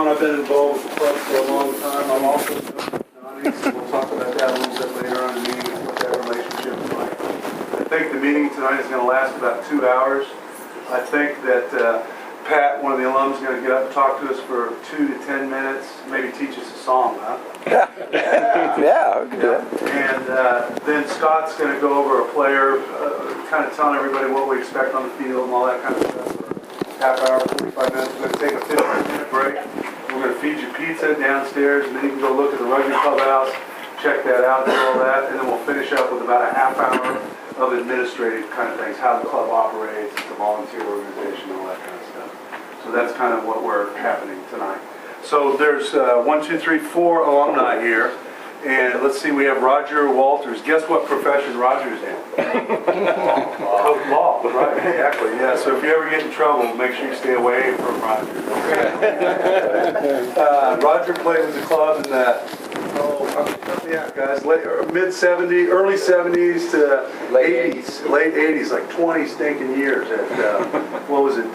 John. I've been involved with the club for a long time. I'm also Johnny, so we'll talk about that a little bit later on in the meeting, what that relationship is like. I think the meeting tonight is going to last about 2 hours. I think that Pat, one of the alums, is going to get up and talk to us for 2 to 10 minutes, maybe teach us a song, huh? Yeah, we can do that. And then Scott's going to go over a player, kind of telling everybody what we expect on the field and all that kind of stuff. Half hour, 45 minutes. We're going to take a 15-minute break. We're going to feed you pizza downstairs, and then you can go look at the rugby clubhouse, check that out, do all that, and then we'll finish up with about a half hour of administrative kind of things, how the club operates, it's a volunteer organization, all that kind of stuff. So that's kind of what we're happening tonight. So there's 1, 2, 3, 4 alumni here. And let's see, we have Roger Walters. Guess what profession Roger's in? Law, right? Exactly, yeah. So if you ever get in trouble, make sure you stay away from Roger. Roger played with the club in the, mid-70s, early 70s to Late 80s, late 80s, like 20 stinking years at, what was it,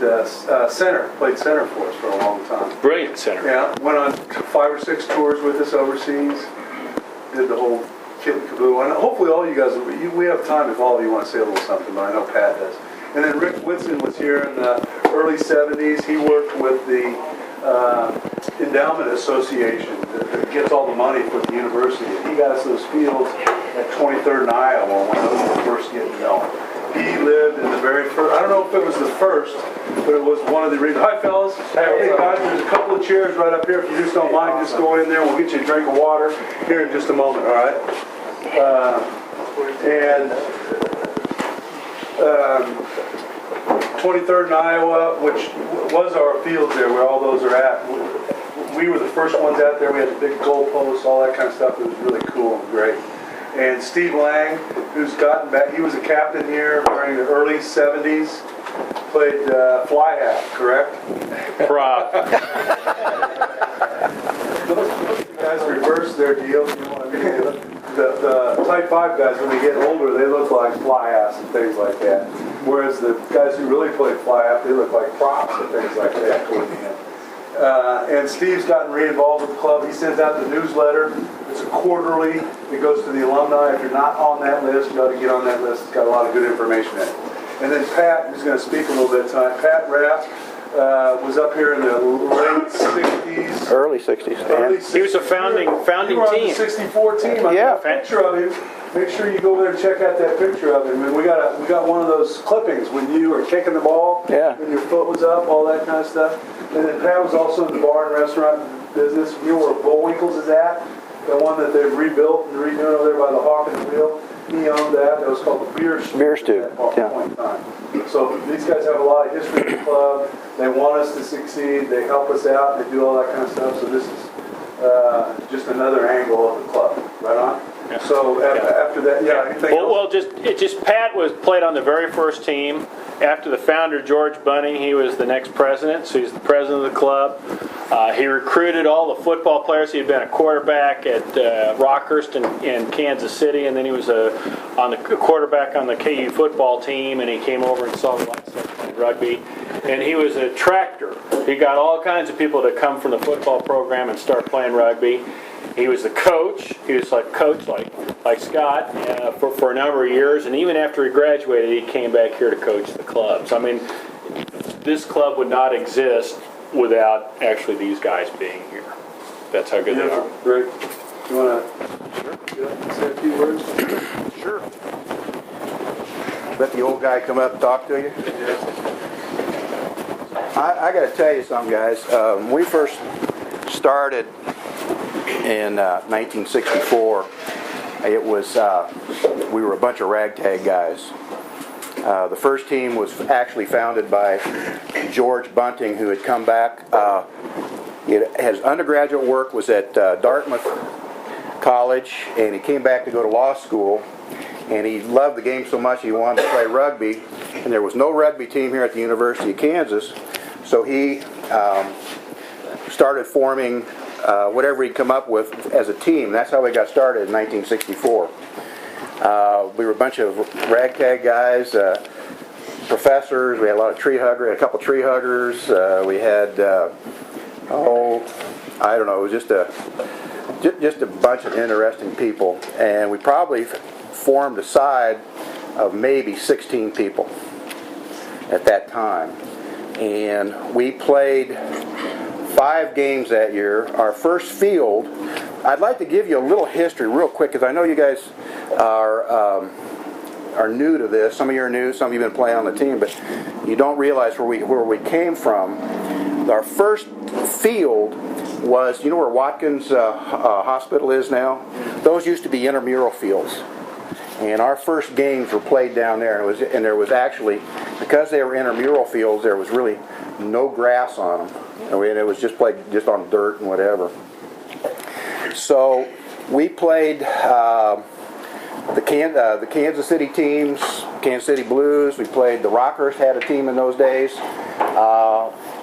center. Played center for us for a long time. Brilliant center. Yeah, went on 5 or 6 tours with us overseas. Did the whole kit and caboodle. And hopefully all you guys, we have time if all of you want to say a little something, but I know Pat does. And then Rick Whitson was here in the early 70s. He worked with the Endowment Association that gets all the money for the university. He got us those fields at 23rd and Iowa when those were first getting going. He lived in the very first, I don't know if it was the first, but it was one of the reasons. Hi, fellas. Hey, guys, there's a couple of chairs right up here. If you just don't mind, just go in there. We'll get you a drink of water here in just a moment, all right? 23rd and Iowa, which was our fields there, where all those are at. We were the first ones out there. We had the big goalposts, all that kind of stuff. It was really cool and great. And Steve Lang, who's gotten back, he was a captain here during the early 70s. Played fly half, correct? Prop. Those guys reverse their deal, you know what I mean? The Type 5 guys, when they get older, they look like fly halves and things like that. Whereas the guys who really played fly half, they look like props and things like that toward the end. And Steve's gotten re-involved with the club. He sends out the newsletter. It's a quarterly. It goes to the alumni. If you're not on that list, you ought to get on that list. It's got a lot of good information in it. And then Pat, who's going to speak a little bit tonight. Pat Rapp was up here in the late 60s. Early 60s. He was a founding You were on team. the 64 team. I got a picture of him. Make sure you go over there and check out that picture of him. And we got one of those clippings when you were kicking the ball. Yeah. When your foot was up, all that kind of stuff. And then Pat was also in the bar and restaurant business. You know where Bullwinkle's is at? The one that they've rebuilt and redoing over there by the Hawk and Wheel. He owned that. It was called the Beer Stew. Beer Stew, At that point in time. So these guys have a lot of history in the club. They want us to succeed. They help us out. They do all that kind of stuff. So this is just another angle of the club. Right on? Yeah. So after that, anything else? Pat played on the very first team. After the founder, George Bunning, he was the next president, so he's the president of the club. He recruited all the football players. He had been a quarterback at Rockhurst in Kansas City, and then he was a quarterback on the KU football team, and he came over and saw the lights start playing rugby. And he was a tractor. He got all kinds of people to come from the football program and start playing rugby. He was the coach. He was like coach, like Scott, for a number of years. And even after he graduated, he came back here to coach the clubs. I mean, this club would not exist without actually these guys being here. That's how good they are. Great. You want to say a few words? Sure. Let the old guy come up and talk to you. I got to tell you something, guys. When we first started in 1964, it was we were a bunch of ragtag guys. The first team was actually founded by George Bunting, who had come back. His undergraduate work was at Dartmouth College, and he came back to go to law school. And he loved the game so much he wanted to play rugby. And there was no rugby team here at the University of Kansas, so he started forming whatever he'd come up with as a team. That's how we got started in 1964. We were a bunch of ragtag guys, professors. We had a lot of tree huggers. We had a couple tree huggers. We had school. I don't know, it was just a bunch of interesting people, and we probably formed a side of maybe 16 people at that time. And we played 5 games that year. Our first field, I'd like to give you a little history real quick, because I know you guys are new to this. Some of you are new, some of you have been playing on the team, but you don't realize where we came from. Our first field was, you know where Watkins Hospital is now? Those used to be intramural fields. And our first games were played down there, and there was actually, because they were intramural fields, there was really no grass on them. And it was just played just on dirt and whatever. So we played the Kansas City teams, Kansas City Blues. We played the Rockers, had a team in those days.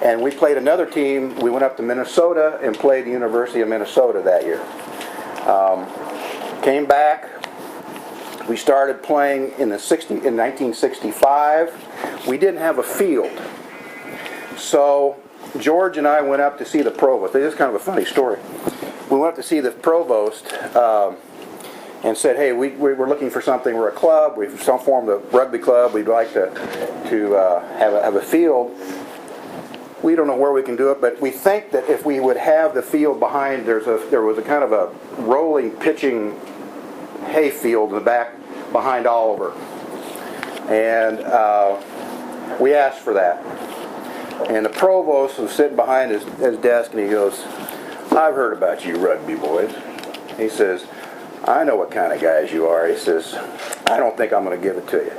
And we played another team. We went up to Minnesota and played the University of Minnesota that year. Came back. We started playing in 1965. We didn't have a field. So George and I went up to see the provost. This is kind of a funny story. We went up to see the provost and said, hey, we're looking for something. We're a club. We've formed a rugby club. We'd like to have a field. We don't know where we can do it, but we think that if we would have the field behind, there was a kind of a rolling pitching hay field in the back behind Oliver. And we asked for that. And the provost was sitting behind his desk, and he goes, I've heard about you rugby boys. He says, I know what kind of guys you are. He says, I don't think I'm going to give it to you.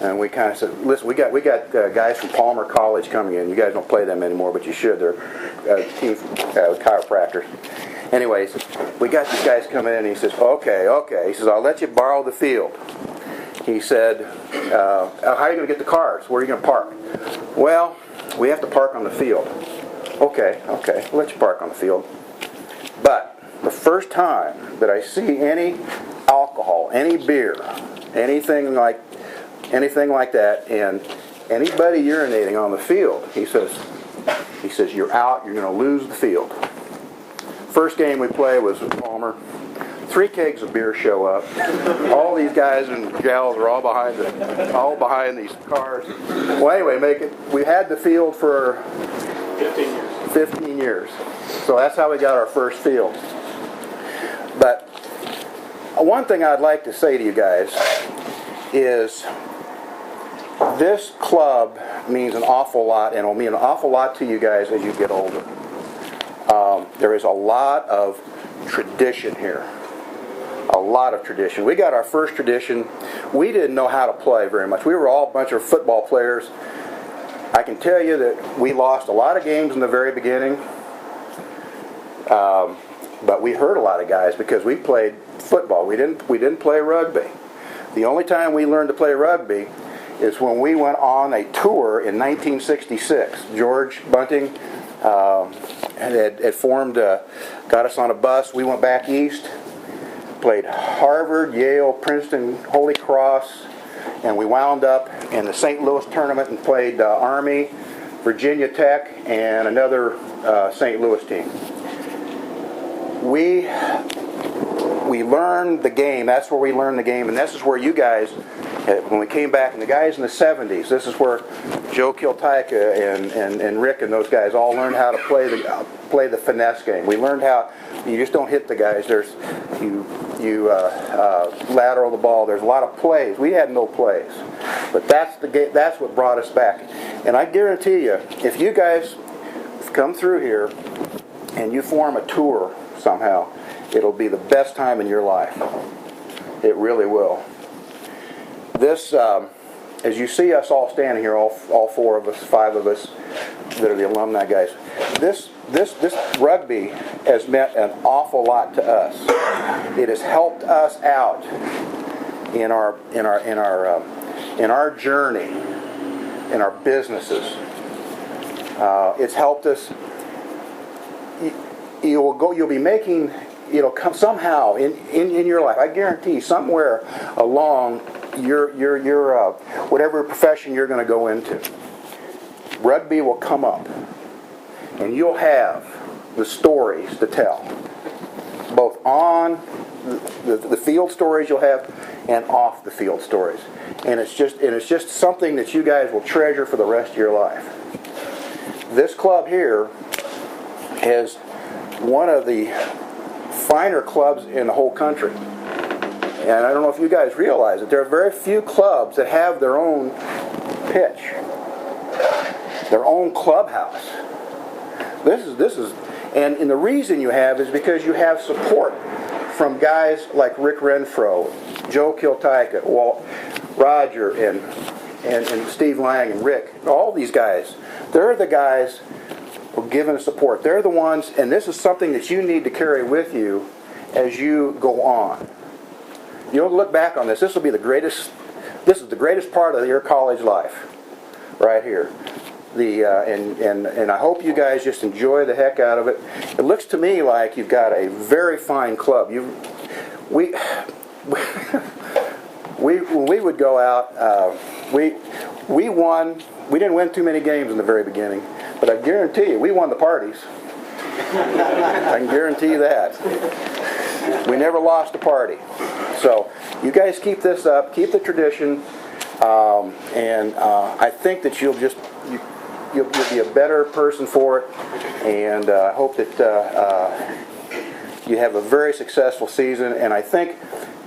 And we kind of said, listen, we got guys from Palmer College coming in. You guys don't play them anymore, but you should. They're team chiropractors. Anyways, we got these guys coming in, and he says, okay. He says, I'll let you borrow the field. He said, how are you going to get the cars? Where are you going to park? Well, we have to park on the field. Okay, we'll let you park on the field. But the first time that I see any alcohol, any beer, anything like that, and anybody urinating on the field, he says, you're out, you're going to lose the field. First game we played was with Palmer. 3 kegs of beer show up. All these guys and gals are all behind these cars. Well, anyway, we had the field for 15 years. So that's how we got our first field. But one thing I'd like to say to you guys is this club means an awful lot, and it'll mean an awful lot to you guys as you get older. There is a lot of tradition here. A lot of tradition. We got our first tradition. We didn't know how to play very much. We were all a bunch of football players. I can tell you that we lost a lot of games in the very beginning. But we hurt a lot of guys because we played football. We didn't play rugby. The only time we learned to play rugby is when we went on a tour in 1966. George Bunting had formed, got us on a bus. We went back east, played Harvard, Yale, Princeton, Holy Cross, and we wound up in the St. Louis tournament and played Army, Virginia Tech, and another St. Louis team. We learned the game. That's where we learned the game, and this is where you guys, when we came back, and the guys in the 70s, this is where Joe Kiltyka and Rick and those guys all learned how to play the finesse game. We learned how you just don't hit the guys. You lateral the ball. There's a lot of plays. We had no plays, but that's what brought us back. And I guarantee you, if you guys come through here and you form a tour somehow, it'll be the best time in your life. It really will. This, as you see us all standing here, all 4 of us, 5 of us that are the alumni guys, this rugby has meant an awful lot to us. It has helped us out in our journey, in our businesses. It's helped us. You'll be making, come somehow in your life. I guarantee somewhere along your whatever profession you're going to go into, rugby will come up, and you'll have the stories to tell, both on the field stories you'll have and off the field stories. And it's just something that you guys will treasure for the rest of your life. This club here is one of the finer clubs in the whole country. And I don't know if you guys realize it, there are very few clubs that have their own pitch, their own clubhouse. This is, and the reason you have is because you have support from guys like Rick Renfro, Joe Kiltyka, Roger, and Steve Lang and Rick. All these guys, they're the guys who are giving us support. They're the ones, and this is something that you need to carry with you as you go on. You'll look back on this. This will be the greatest. This is the greatest part of your college life, right here. And I hope you guys just enjoy the heck out of it. It looks to me like you've got a very fine club. When we would go out, we won. We didn't win too many games in the very beginning, but I guarantee you, we won the parties. I can guarantee you that. We never lost a party. So you guys keep this up, keep the tradition, and I think that you'll be a better person for it, and I hope that you have a very successful season. And I think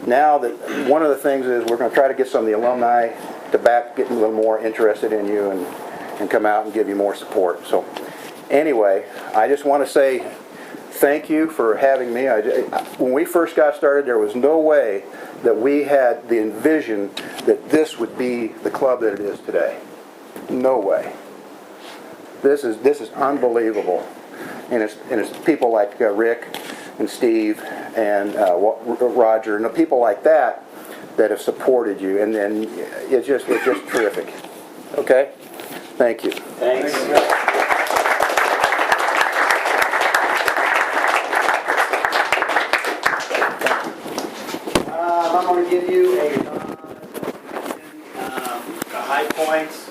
now that one of the things is we're going to try to get some of the alumni to get a little more interested in you and come out and give you more support. So anyway, I just want to say thank you for having me. When we first got started, there was no way that we had the envision that this would be the club that it is today. No way. This is unbelievable, and it's people like Rick and Steve and Roger and the people like that have supported you, and it's just terrific. Okay, thank you. Thanks. I'm going to give you a high points.